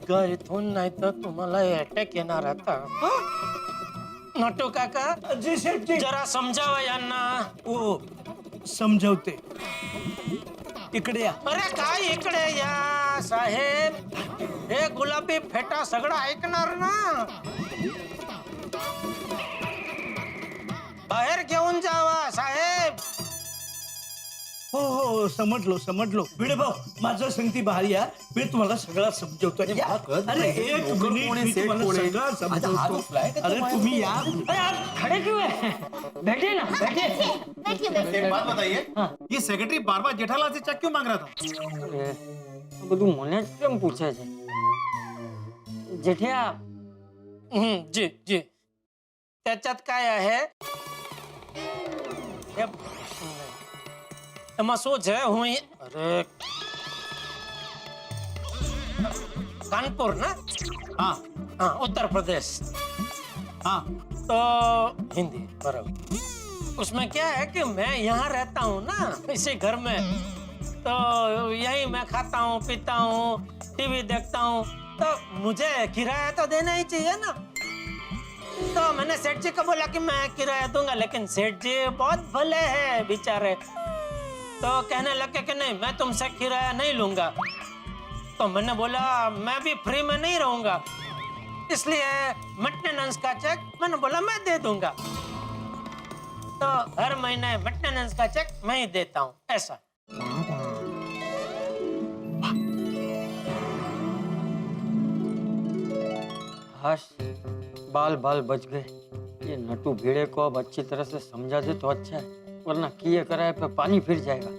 निघा इथून, नाही तर तुम्हाला अटॅक येणार आता. नटू काका, जी सेठजी. जरा समजावा यांना. ओ समजवते. इकडे या. अरे काय इकडे या साहेब, हे गुलाबी फेटा सगळं ऐकणार ना. बाहेर घेऊन जावा साहेब. हो हो समजलो. भिडे भाऊ माझं संगती बाहेर या, मी तुम्हाला सगळं समजवतो. या. अरे एक मिनिट, मी तुम्हाला सगळं समजवतो. अरे तुम्ही या. अरे आप खड़े क्यों हैं? बैठिए ना, बैठिए. एक बात बताइए, ये सेक्रेटरी बार बार जेठालाल से चेक क्यों मांग रहा था? अरे બધું મને જ કેમ પૂછે છે? જેઠિયા, जी जी, त्याच्यात काय आहे, એમાં શું છે, હું અરે कानपुर ना. हाँ हाँ, उत्तर प्रदेश. हाँ. तो हिंदी बराबर. उसमें क्या है कि मैं यहाँ रहता हूँ ना, इसी घर में, तो यही मैं खाता हूँ, पीता हूँ, टीवी देखता हूँ, तो मुझे किराया तो देना ही चाहिए ना. तो मैंने सेठ जी को बोला कि मैं किराया दूंगा, लेकिन सेठ जी बहुत भले हैं बेचारे, तो कहने लगे कि नहीं, मैं तुमसे किराया नहीं लूंगा. तो मैंने बोला मैं भी फ्री में नहीं रहूंगा, इसलिए मेंटेनेंस का चेक मैंने बोला मैं दे दूंगा. तो हर महीने मेंटेनेंस का चेक मैं ही देता हूँ, ऐसा. हाश, बाल बाल बच गए. ये नटू भीड़े को अब अच्छी तरह से समझा दे तो अच्छा है, वरना किए कराए पे पानी फिर जाएगा.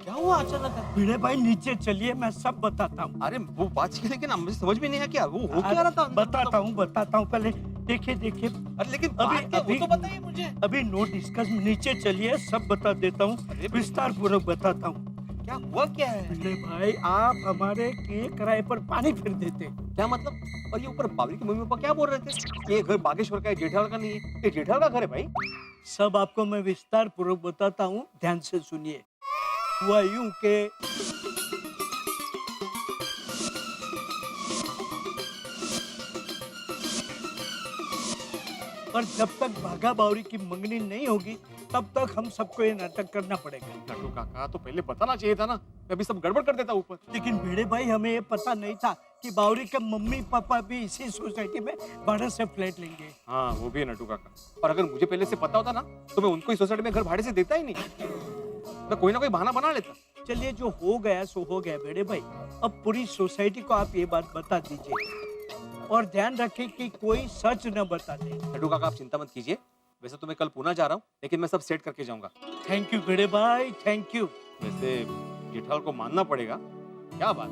क्या हुआ अचानक? भिड़े भाई नीचे चलिए, मैं सब बताता हूँ. अरे वो बात की, लेकिन मुझे समझ में नहीं आया क्या वो हो क्या रहा था. बताता हूँ. पहले देखिए. अरे लेकिन अभी वो तो बताइए मुझे. अभी नो डिस्कस, नीचे चलिए, सब बता देता हूँ, विस्तार पूर्वक बताता हूँ. क्या हुआ क्या है? भिड़े भाई आप हमारे किए किराए पर पानी फिर देते. क्या मतलब? और ये ऊपर बावरी के मम्मी पापा क्या बोल रहे थे? ये घर बागेश्वर का है, जेठालाल का नहीं है. ये जेठालाल का घर है भाई. सब आपको मैं विस्तार पूर्वक बताता हूँ, ध्यान से सुनिए. हुआ यूं के और जब तक भागा बावरी की मंगनी नहीं होगी, तब तक हम सबको ये नाटक करना पड़ेगा. नटू काका तो पहले बताना चाहिए था ना, मैं अभी सब गड़बड़ कर देता ऊपर. लेकिन भिड़े भाई हमें ये पता नहीं था कि बावरी के मम्मी पापा भी इसी सोसाइटी में भाड़े से फ्लैट लेंगे. हाँ वो भी है नटू काका. और अगर मुझे पहले से पता होता ना, तो मैं उनको इस सोसाइटी में घर भाड़े से देता ही नहीं. मैं कोई ना कोई बहाना बना लेता. चलिए जो हो गया सो हो गया भिड़े भाई. अब पूरी सोसाइटी को आप ये बात बता दीजिए और ध्यान रखें कि कोई सच न बता दे. नटू काका आप चिंता मत कीजिए. वैसे तो मैं कल पुणे जा रहा हूँ, लेकिन मैं सब सेट करके जाऊंगा. थैंक यू भिड़े भाई, थैंक यू. वैसे जेठालाल को मानना पड़ेगा. क्या बात,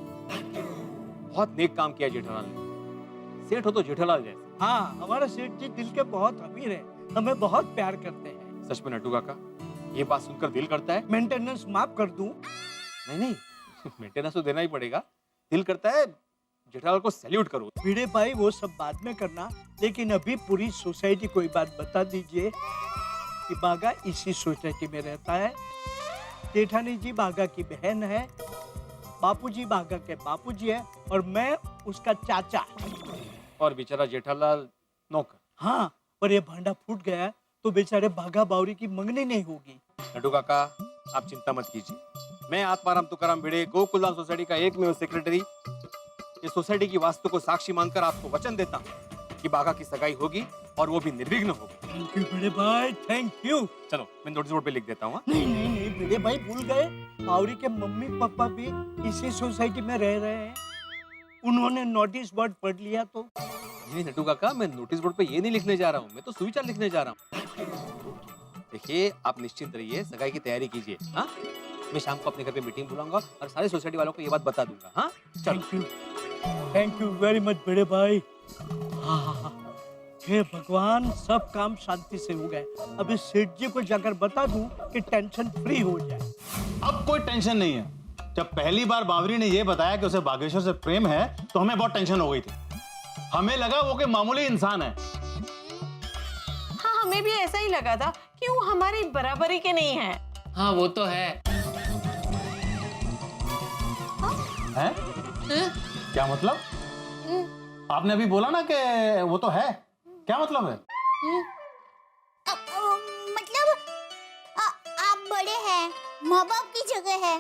बहुत नेक काम किया जेठालाल ने. सेठ हो तो जेठालाल जैसे. हाँ हमारा सेठ जी दिल के बहुत अमीर है, हमें बहुत प्यार करते हैं. सच में नटू काका, ये बात सुनकर दिल करता है. मेंटेनेंस माफ कर दूं? नहीं मेंटेनेंस तो देना ही पड़ेगा. दिल करता है जेठालाल को सैल्यूट करो. भिड़े भाई वो सब बाद में करना, लेकिन अभी पूरी सोसाइटी को ये बात बता दीजिए कि बागा इसी सोसाइटी में रहता है. जेठानी जी बागा की बहन है, बापूजी बागा के बापूजी है और मैं उसका चाचा. और बेचारा जेठालाल नौकर. हाँ, पर ये भांडा फूट गया तो बेचारे बागा बावरी की मंगनी नहीं होगी. नटू काका आप चिंता मत कीजिए. मैं आत्माराम तुकाराम भिड़े, गोकुलधाम सोसाइटी का एकमेव सेक्रेटरी, इस सोसाइटी की वास्तु को साक्षी मानकर आपको वचन देता हूँ कि बागा की सगाई होगी और वो भी निर्विघ्न होगी. थैंक यू भिड़े भाई, थैंक यू. चलो मैं नोटिस बोर्ड पे लिख देता हूँ. नहीं भिड़े भाई भूल गए, बावरी के मम्मी पापा भी इसी सोसाइटी में रह रहे हैं. उन्होंने नोटिस बोर्ड पढ़ लिया तो. नहीं नटू काका, मैं नोटिस बोर्ड पे ये नहीं लिखने जा रहा हूँ, मैं तो सुविचार लिखने जा रहा हूँ. देखिए आप निश्चिंत रहिए, सगाई की तैयारी कीजिए. हाँ, मैं शाम को अपने घर पे मीटिंग बुलाऊंगा और सारे सोसाइटी वालों को ये बात बता दूंगा. हाँ चलो. थैंक यू वेरी मच भिड़े भाई. हाँ, हे भगवान, सब काम शांति से हो गए. अभी सेठ जी को जाकर बता दूं कि टेंशन फ्री हो जाए. अब कोई टेंशन नहीं है. जब पहली बार बावरी ने यह बताया कि उसे बागेश्वर से प्रेम है, तो हमें बहुत टेंशन हो गई थी. हमें लगा वो कोई मामूली इंसान है. हाँ हमें भी ऐसा ही लगा था कि वो हमारी बराबरी के नहीं है. हाँ वो तो है. हैं? क्या मतलब? आपने अभी बोला ना कि वो तो है, क्या मतलब है? मतलब आप बड़े हैं, माँ बाप की जगह है,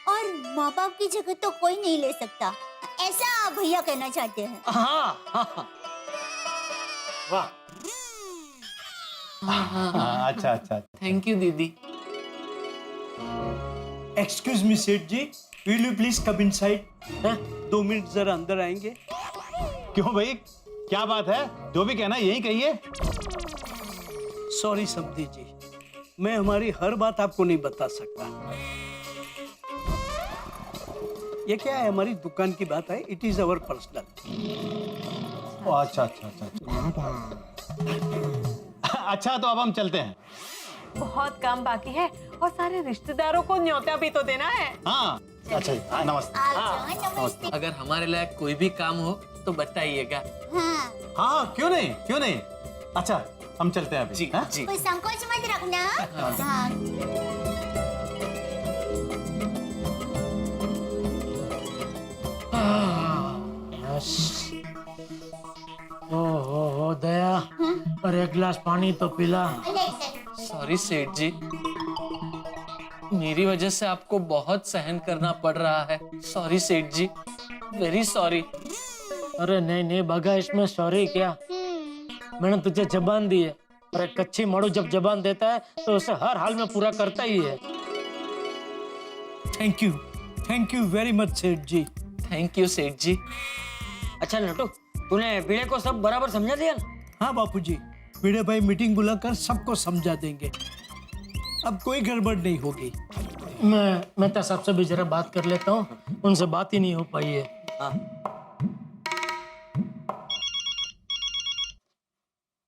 और माँ बाप की जगह तो कोई नहीं ले सकता, ऐसा भैया कहना चाहते हैं। हाँ। वाह। अच्छा अच्छा। थैंक यू दीदी। Excuse me seth ji, will you please come inside? 2 minute जरा अंदर आएंगे? क्यों भाई, क्या बात है? जो भी कहना यही कहिए। सॉरी समधी जी, मैं हमारी हर बात आपको नहीं बता सकता। ये क्या है, हमारी दुकान की बात है, इट इज अवर पर्सनल। अच्छा अच्छा अच्छा अच्छा, तो अब हम चलते हैं। बहुत काम बाकी है और सारे रिश्तेदारों को न्योता भी तो देना है। हाँ अच्छा जी, नमस्ते। नमस्ते। अगर हमारे लायक कोई भी काम हो तो बताइएगा। हाँ, हाँ क्यों नहीं, क्यों नहीं। अच्छा हम चलते हैं अभी। जी हाँ? जी। कोई संकोच मत रखना। हाँ। ओ दया, और एक गिलास पानी तो पिला। सॉरी सेठ जी, मेरी वजह से आपको बहुत सहन करना पड़ रहा है। सॉरी सेठ जी, वेरी सॉरी। अरे नहीं नहीं बगा, इसमें सॉरी क्या, मैंने तुझे जबान दी है, और एक कच्ची माड़ू जब जबान देता है तो उसे हर हाल में पूरा करता ही है। थैंक यू वेरी मच सेठ जी। थैंक यू सेठ जी। अच्छा नटू, तूने भिड़े को सब बराबर समझा दिया ना? हाँ बापूजी, भिड़े भाई मीटिंग बुलाकर सबको समझा देंगे, अब कोई गड़बड़ नहीं होगी। मैं मेहता साहब से भी जरा बात कर लेता हूँ, उनसे बात ही नहीं हो पाई है। हाँ।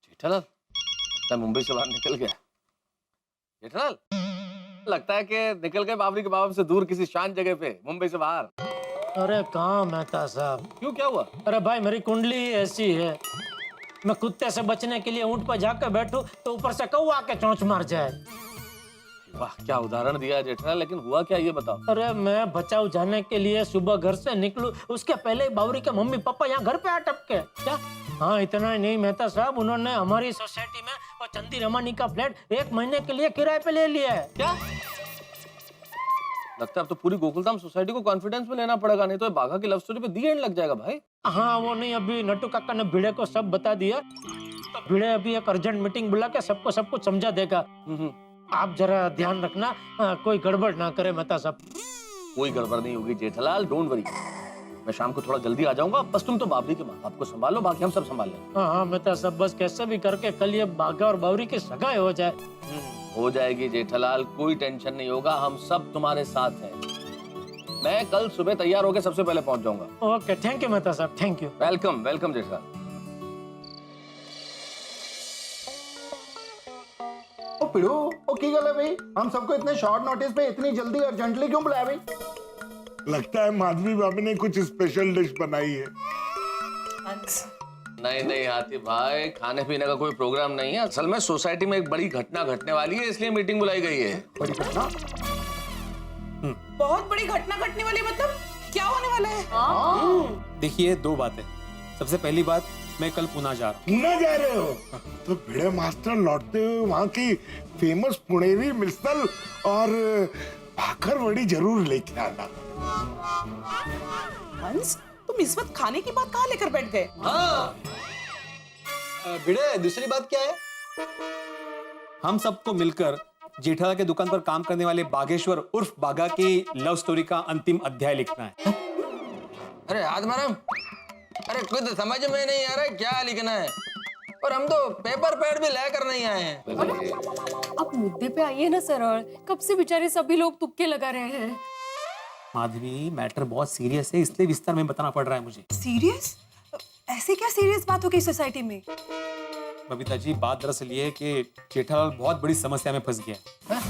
जेठालाल लगता है मुंबई से बाहर निकल गया। जेठालाल लगता है कि निकल गए बाबरी के बाबा से दूर किसी शांत जगह पे, मुंबई से बाहर। अरे कहाँ मेहता साहब, क्यों, क्या हुआ? अरे भाई मेरी कुंडली ही ऐसी है, मैं कुत्ते से बचने के लिए ऊंट पर जाकर बैठूं तो ऊपर से कौवा आके चोंच मार जाए। वाह, क्या उदाहरण दिया है जेठालाल, लेकिन हुआ क्या ये बताओ। अरे मैं बचाव जाने के लिए सुबह घर से निकलूं, उसके पहले ही बावरी के मम्मी पापा यहाँ घर पे आ टपके। क्या? हाँ इतना ही नहीं मेहता साहब, उन्होंने हमारी सोसाइटी में वो चंदी रमानी का फ्लैट 1 महीने के लिए किराए पे ले लिया है। क्या लगता है अब तो पूरी गोकुलधाम सोसाइटी को कॉन्फिडेंस में लेना पड़ेगा, नहीं तो ये बाघा की लव स्टोरी पे दी एंड लग जाएगा भाई। हाँ वो नहीं, अभी नट्टू काका ने भिड़े को सब बता दिया, तो भिड़े अभी एक अर्जेंट मीटिंग बुला के सबको सब कुछ समझा देगा। आप जरा ध्यान रखना, कोई गड़बड़ ना करे मेहता साहब। कोई गड़बड़ नहीं होगी जेठालाल, डोंट वरी। मैं शाम को थोड़ा जल्दी आ जाऊंगा, बस तुम तो बाबरी के माँ बाप को संभालो, बाकी हम सब संभाल लेंगे। हाँ मेहता साहब, बस कैसे भी करके कल ये बाघा और बावरी की सगाई हो जाए। हो जाएगी जेठालाल, कोई टेंशन नहीं होगा, हम सब तुम्हारे साथ हैं। मैं कल सुबह तैयार होकर सबसे पहले पहुंच जाऊंगा। Okay thank you Mehta sahab, thank you. Welcome welcome Jethalal. ओ पिड़ू, ओ की गल है भाई, हम सबको इतने शॉर्ट नोटिस पे इतनी जल्दी अर्जेंटली क्यों बुलाया भाई? लगता है माधवी भाभी ने कुछ स्पेशल डिश बनाई है। नहीं नहीं हाथी भाई, खाने पीने का कोई प्रोग्राम नहीं है, असल में सोसाइटी में एक बड़ी घटना घटने वाली है, इसलिए मीटिंग बुलाई गई है। बड़ी घटना? बहुत बड़ी घटना घटने वाली, मतलब क्या होने वाला है? देखिए, 2 बातें। सबसे पहली बात, मैं कल पुणे जा रहा हूँ। पुणे जा रहे हो? तो भिड़े मास्टर लौटते हुए वहाँ की फेमस पुणेरी मिसल और भाकर वड़ी जरूर लेके आना। हंस, तुम इस वक्त खाने की बात कहाँ लेकर बैठ गए? हाँ। भिड़े, दूसरी बात क्या है? हम सबको मिलकर जेठालाल के दुकान पर काम करने वाले बागेश्वर उर्फ बाघा की लव स्टोरी का अंतिम अध्याय लिखना है। अरे हाथ मारा, अरे खुद समझ में नहीं आ रहा क्या लिखना है, और हम तो पेपर पैड भी लेकर नहीं आए हैं। अब मुद्दे पे आइए ना सरल, कब से बेचारे सभी लोग तुक्के लगा रहे हैं। माधवी, मैटर बहुत सीरियस है, इसलिए विस्तार में बताना पड़ रहा है मुझे। सीरियस? ऐसी क्या सीरियस बात हो गई सोसाइटी में? बबीता जी, बात दरअसल ये है कि जेठालाल बहुत बड़ी समस्या में फंस गया है।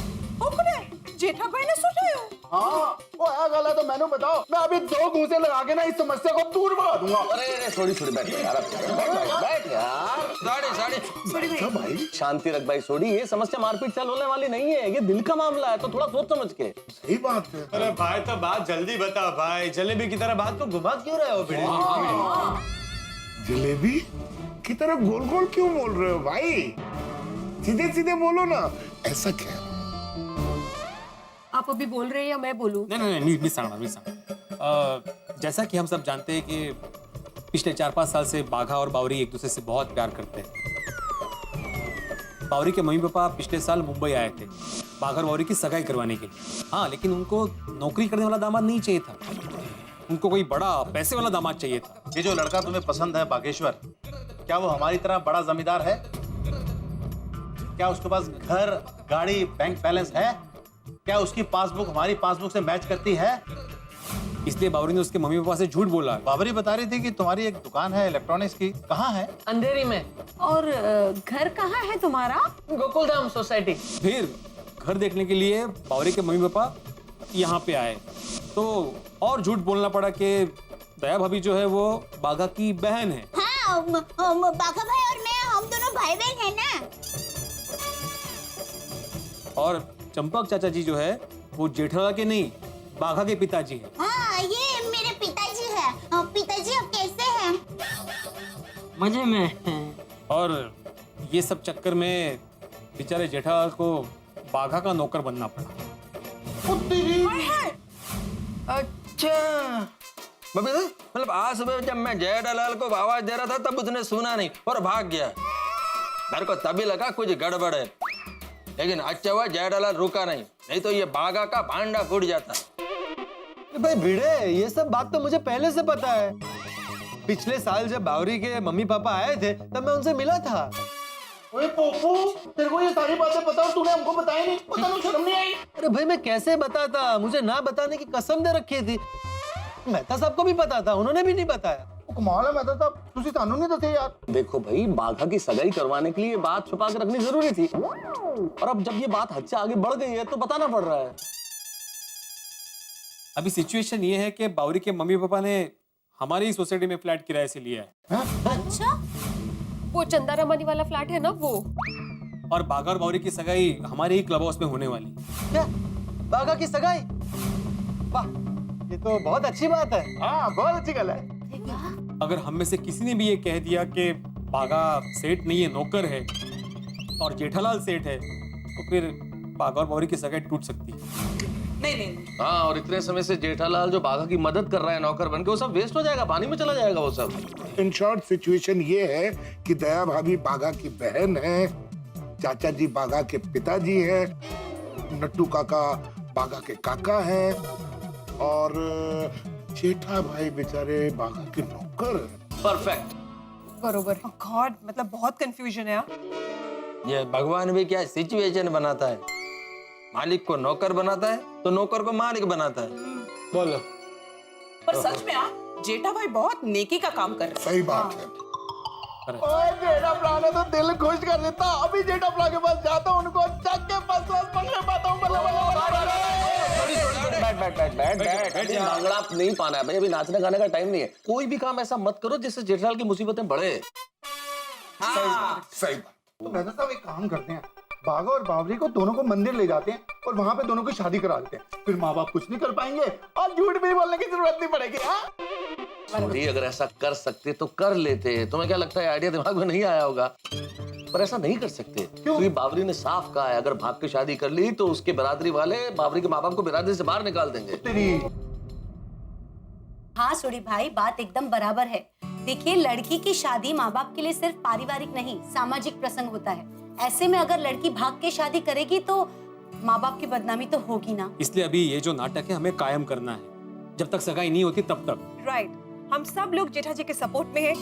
जेठा भाई ने सुना हो? हाँ वो है गल है तो मैंने बताओ, मैं अभी 2 घूंसे लगा के ना इस समस्या को दूर भगा दूंगा। अरे छोड़ी छोड़ी बैठ यार, बैठ यार। साड़ी अच्छा भाई शांति रख भाई, सोडी ये समस्या मारपीट चल होने वाली नहीं है, ये दिल का मामला है, तो थोड़ा सोच समझ के। सही बात है। अरे भाई तो बात जल्दी बता भाई, जलेबी की तरह बात को घुमा क्यों रहे हो भिड़े? जलेबी की तरह गोल गोल क्यों बोल रहे हो भाई? सीधे सीधे बोलो ना, ऐसा क्या? आप अभी बोल रहे हैं या मैं बोलूं? नहीं, जैसा कि हम सब जानते हैं कि पिछले 4-5 साल से बाघा और बावरी एक दूसरे से बहुत प्यार करते हैं। बावरी के मम्मी पापा पिछले साल मुंबई आए थे बाघा और बावरी की सगाई करवाने के लिए। हाँ, लेकिन उनको नौकरी करने वाला दामाद नहीं चाहिए था, उनको कोई बड़ा पैसे वाला दामाद चाहिए था। ये जो लड़का तुम्हें पसंद है बागेश्वर, क्या वो हमारी तरह बड़ा जमींदार है? क्या उसके पास घर, गाड़ी, बैंक बैलेंस है? क्या उसकी पासबुक हमारी पासबुक से मैच करती है? इसलिए बावरी ने उसके मम्मी पापा से झूठ बोला। बाबरी बता रही थी कि तुम्हारी एक दुकान है इलेक्ट्रॉनिक्स की, कहाँ है? अंधेरी में। और घर कहाँ है तुम्हारा? गोकुलधाम सोसाइटी। फिर घर देखने के लिए बावरी के मम्मी पापा यहाँ पे आए, तो और झूठ बोलना पड़ा कि दया भाभी जो है वो बाघा की बहन है। हाँ, बाघा भाई और मैं हम दोनों भाई बहन है ना। और चंपक चाचा जी जो है वो जेठालाल के नहीं, बाघा के पिताजी हैं। हाँ, ये मेरे पिताजी है। पिताजी अब कैसे हैं? मजे में। और ये सब चक्कर में बेचारे जेठालाल को बाघा का नौकर बनना पड़ा। अच्छा मतलब आज सुबह जब मैं जेठालाल को आवाज दे रहा था तब उसने सुना नहीं और भाग गया। मेरे को तभी लगा कुछ गड़बड़ है, लेकिन अच्छा हुआ जेठालाल रुका नहीं तो ये बाघा का भांडा फूट जाता। भाई भिड़े, ये सब बात तो मुझे पहले से पता है। पिछले साल जब बावरी के मम्मी पापा आए थे तब मैं उनसे मिला था। ओए पोपू, तेरे को ये सारी बातें पता और तूने हमको बताई नहीं, पता नहीं शर्म नहीं आई? अरे भाई मैं कैसे बताता, मुझे ना बताने की कसम दे रखी थी। मेहता साहब को भी पता था, उन्होंने भी नहीं बताया। कमाल है मेहता साहब, तुसी सानू नहीं दसे यार। देखो भाई, बाघा की सगाई करवाने के लिए बात छुपा के रखनी जरूरी थी, और अब जब ये बात हद से आगे बढ़ गई है तो बताना पड़ रहा है। अभी सिचुएशन ये है कि बावरी के मम्मी पापा ने हमारी ही सोसाइटी में फ्लैट किराए से लिया है। अच्छा, वो चंदा रमानी वाला फ्लैट है ना वो। और बाघा और बावरी की सगाई हमारे ही क्लब हाउस में होने वाली। क्या बाघा की सगाई? वाह, ये तो बहुत अच्छी बात है। हाँ, बहुत अच्छी गल है। अगर हम में से किसी ने भी ये कह दिया कि बाघा सेठ नहीं है नौकर है और जेठालाल सेठ है, तो फिर बाघा और बावरी की सगाई टूट सकती है। नहीं। हाँ, और इतने समय से जेठालाल जो बाघा की मदद कर रहा है नौकर बनके, वो सब वेस्ट हो जाएगा, पानी में चला जाएगा वो सब। इन शॉर्ट सिचुएशन ये है कि दया भाभी बाघा की बहन है, चाचा जी बाघा के पिताजी हैं, नट्टू काका बाघा के काका हैं, और जेठा भाई बेचारे बाघा के नौकर हैं। परफेक्ट, बरोबर। गॉड, मतलब बहुत कंफ्यूजन है। ये भगवान भी क्या सिचुएशन बनाता है, मालिक को नौकर बनाता है तो नौकर को मालिक बनाता है। बोलो। पर सच में जेठा भाई बहुत नेकी का काम कर रहे हैं। सही बात है। ओए जेठा प्रा ने तो दिल खुश कर देता। अभी जेठा प्रा के पास जाता हूँ, उनको चक के पास पकड़ पाता हूँ। बैठ। भांगड़ा नहीं पाना है भाई, अभी नाचने गाने का टाइम नहीं है। कोई भी काम ऐसा मत करो जिससे जेठालाल की मुसीबतें बढ़े। सही बात। तो मेहता साहब एक काम करते हैं, बाघा और बावरी को दोनों को मंदिर ले जाते हैं और वहां पे दोनों की शादी करा देते हैं। फिर माँ बाप कुछ नहीं कर पाएंगे और झूठ भी बोलने की जरूरत नहीं पड़ेगी। सॉरी, अगर ऐसा कर सकते तो कर लेते। तुम्हें क्या लगता है आइडिया दिमाग में नहीं आया होगा? पर ऐसा नहीं कर सकते क्योंकि बावरी ने साफ कहा है, अगर भाग के शादी कर ली तो उसके बिरादरी वाले बावरी के माँ बाप को बिरादरी से बाहर निकाल देंगे। हाँ सोडी भाई, बात एकदम बराबर है। देखिए, लड़की की शादी माँ बाप के लिए सिर्फ पारिवारिक नहीं, सामाजिक प्रसंग होता है। ऐसे में अगर लड़की भाग के शादी करेगी तो माँ बाप की बदनामी तो होगी ना। इसलिए अभी ये जो नाटक है हमें कायम करना है, जब तक सगाई नहीं होती तब तक। राइट, हम सब लोग जेठा जी के सपोर्ट में हैं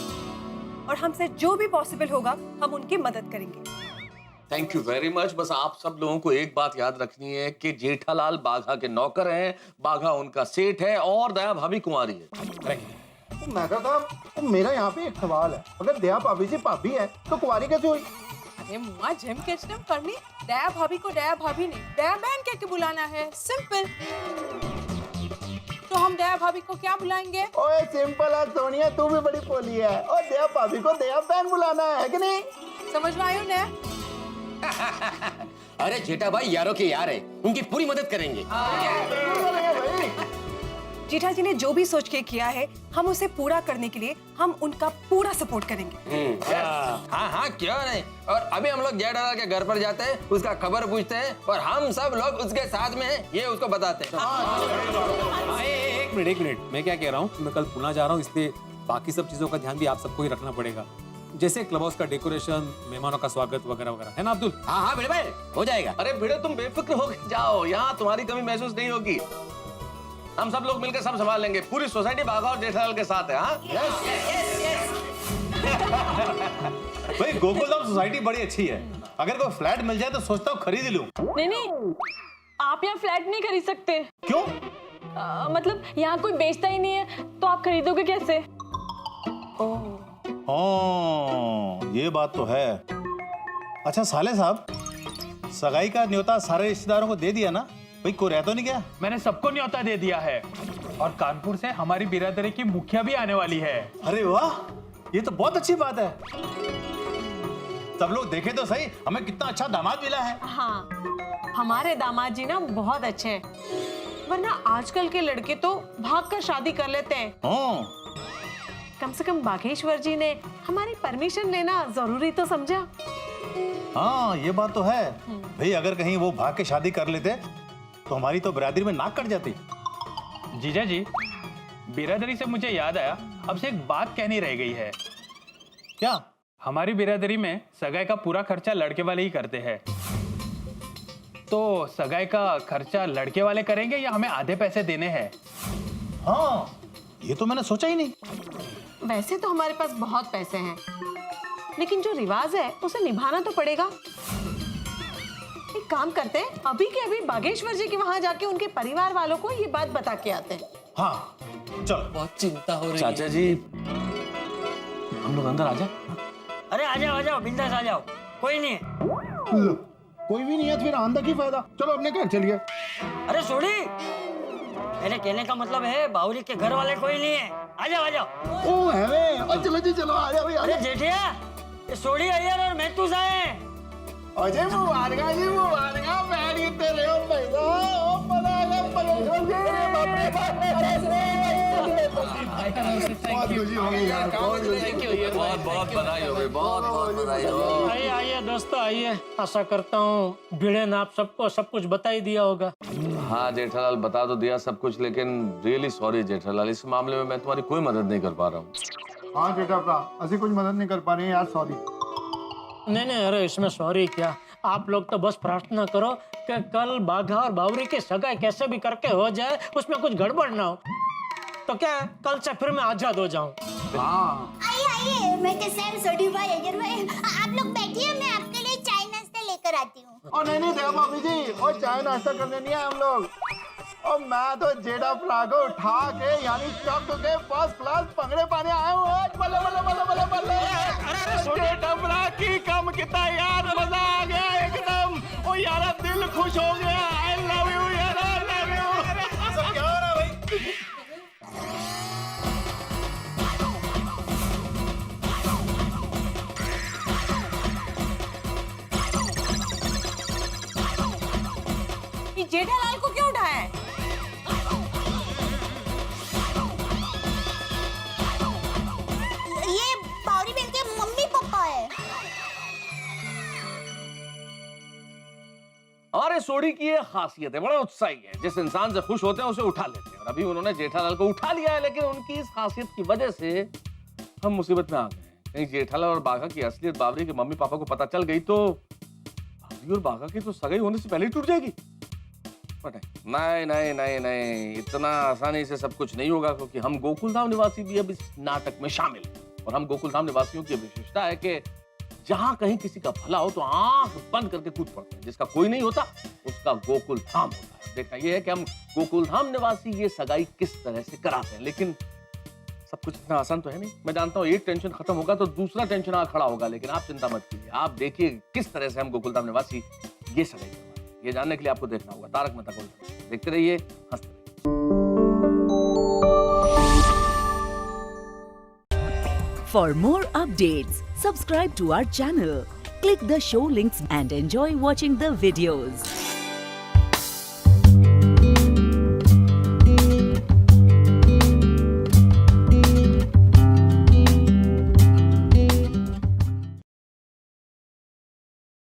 और हमसे जो भी पॉसिबल होगा हम उनकी मदद करेंगे। Thank you very much. बस आप सब लोगों को एक बात याद रखनी है कि जेठालाल बाघा के नौकर हैं, बाघा उनका सेठ है और दया भाभी कुंवारी है। मेहता साहब, मेरा यहाँ पे एक सवाल है, अगर दया भाभी से भाभी है तो कुंवारी कैसे हुई? अरे मुआ जेम केचनम करनी, दया भाभी को दया भाभी नहीं दया बहन कह के बुलाना है, सिंपल। तो हम दया भाभी को क्या बुलाएंगे? ओए सिंपल है सोनिया, तू भी बड़ी पोली है। और दया भाभी को दया बहन बुलाना है कि नहीं? समझ में आयो ना? अरे जेठा भाई यारों के यार है, उनकी पूरी मदद करेंगे। जेठा जी ने जो भी सोच के किया है, हम उसे पूरा करने के लिए हम उनका पूरा सपोर्ट करेंगे। हाँ हाँ क्यों नहीं। और अभी हम लोग जेठालाल के घर पर जाते हैं, उसका खबर पूछते हैं और हम सब लोग उसके साथ में हैं, ये उसको बताते हैं। एक मिनट, मैं क्या कह रहा हूँ, मैं कल पुणे जा रहा हूँ, इसलिए बाकी सब चीजों का ध्यान भी आप सबको ही रखना पड़ेगा, जैसे क्लब हाउस का डेकोरेशन, मेहमानों का स्वागत वगैरह वगैरह, है ना अब्दुल? हाँ हाँ भिड़े भाई हो जाएगा। अरे भिड़े तुम बेफिक्र हो जाओ, यहाँ तुम्हारी कमी महसूस नहीं होगी। हम सब लोग मिलकर सब संभाल लेंगे। पूरी सोसाइटी बाघा और जेठालाल के साथ है। हाँ भाई गोकुलधाम सोसाइटी बड़ी अच्छी है, अगर कोई फ्लैट मिल जाए तो सोचता हूँ खरीद ही लूं। नहीं, आप यहाँ फ्लैट नहीं खरीद सकते। क्यों? मतलब यहाँ कोई बेचता ही नहीं है, तो आप खरीदोगे कैसे? ये बात तो है। अच्छा साले साहब, सगाई का न्योता सारे रिश्तेदारों को दे दिया ना? भाई कोई रह तो नहीं गया? मैंने सबको न्योता दे दिया है और कानपुर से हमारी बिरादरी की मुखिया भी आने वाली है। अरे वाह, ये तो बहुत अच्छी बात है। सब लोग देखे तो सही, हमें कितना अच्छा दामाद मिला है। हाँ, हमारे दामाद जी ना बहुत अच्छे हैं, वरना आजकल के लड़के तो भागकर शादी कर लेते हैं। कम से कम बागेश्वर जी ने हमारी परमिशन लेना जरूरी तो समझा। हाँ ये बात तो है भाई, अगर कहीं वो भाग के शादी कर लेते तो हमारी तो बिरादरी में नाक कट जाती। जीजा जी, बिरादरी से मुझे याद आया, अब से एक बात कहनी रह गई है। क्या? हमारी बिरादरी में सगाई का पूरा खर्चा लड़के वाले ही करते हैं, तो सगाई का खर्चा लड़के वाले करेंगे या हमें आधे पैसे देने हैं? हाँ ये तो मैंने सोचा ही नहीं। वैसे तो हमारे पास बहुत पैसे हैं, लेकिन जो रिवाज है उसे निभाना तो पड़ेगा। एक काम करते हैं, अभी के अभी बागेश्वर जी के वहां जाके उनके परिवार वालों को ये बात बता के आते हैं। हाँ चलो। बहुत चिंता हो रही है। चाचा जी, हम लोग अंदर आ जाए। अरे आ जाओ बिंदास आ जाओ, कोई नहीं है। कोई भी नहीं है, फिर आंदा की फायदा। चलो अपने घर चलिए। अरे सोड़ी, मेरे कहने का मतलब है बावरी के घर वाले कोई नहीं है। आ जाओ। ओ है वे, और चलो जी चलो, आ जाओ भाई। अरे जेठिया, ये सोड़ी अय्यर और महतूस आए। अजय मुबारका जी, मुबारका। बैठ के तेरे हो पैदा, ओ पलागा पलेश्वर जी, बाप रे बाप। बहुत खुशी होगी यार, बहुत खुशी। बहुत बधाई हो गई, बहुत बधाई हो। आइए दोस्तों आइए। आशा करता हूँ भिड़े ने आप सबको सब कुछ बता ही दिया होगा। हाँ जेठालाल, बता तो दिया सब कुछ, लेकिन रियली सॉरी जेठालाल, इस मामले में मैं तुम्हारी कोई मदद नहीं कर पा रहा हूँ। हाँ जेठा भरा, असि कुछ मदद नहीं कर पा रहे हैं यार, सॉरी। नहीं, अरे इसमें सॉरी क्या, आप लोग तो बस प्रार्थना करो कि कल बाघा और बावरी की सगाई कैसे भी करके हो जाए, उसमें कुछ गड़बड़ ना हो, तो क्या है, कल से फिर मैं आजाद हो जाऊं। हाँ आइए, मैं तो सैम, सोडी भाई, अजय भाई, आप लोग बैठिए, मैं आपके लिए चाय नाश्ता लेकर आती हूँ। और नहीं दया भाभी जी, और चाय नाश्ता करने नहीं आए हम लोग। और मैं तो जेठा भरा को उठा के यानी चक के फर्स्ट क्लास पंगड़े पाने आया हूँ। बल्ले जेठा भरा की कम कितना यार, मजा आ गया एकदम। ओ यार दिल खुश हो गया। आई लव यू यार, आई लव यू। सब क्या हो रहा है भाई? जेठालाल को क्यों उठाया है? ये बावरी बहन के मम्मी पापा है। हमारे सोडी की ये खासियत है, बड़ा उत्साही है। जिस इंसान से खुश होते हैं उसे उठा लेते हैं, और अभी उन्होंने जेठालाल को उठा लिया है, लेकिन उनकी इस खासियत की वजह से हम मुसीबत में आ गए हैं। कहीं जेठालाल और बाघा की असलियत बावरी के मम्मी पापा को पता चल गई तो बावरी और बाघा की तो सगाई होने से पहले ही टूट जाएगी। नहीं, इतना आसानी से सब कुछ नहीं होगा, क्योंकि हम गोकुलधाम निवासी भी अब इस नाटक में शामिल हैं। और हम गोकुलधाम निवासियों की विशेषता है कि जहां कहीं किसी का भला हो तो आंख बंद करके कूद पड़ते हैं, जिसका कोई नहीं होता उसका गोकुलधाम होता है। देखना यह है कि हम गोकुलधाम निवासी ये सगाई किस तरह से कराते हैं, लेकिन सब कुछ इतना आसान तो है नहीं। मैं जानता हूँ एक टेंशन खत्म होगा तो दूसरा टेंशन आ खड़ा होगा, लेकिन आप चिंता मत कीजिए। आप देखिए किस तरह से हम गोकुलधाम निवासी ये सगाई करवाएंगे। ये जानने के लिए आपको देखना होगा तारक मेहता का उल्टा चश्मा। देखते रहिए, हंसते रहिए। For more updates, subscribe to our channel, click the show links and enjoy watching the videos.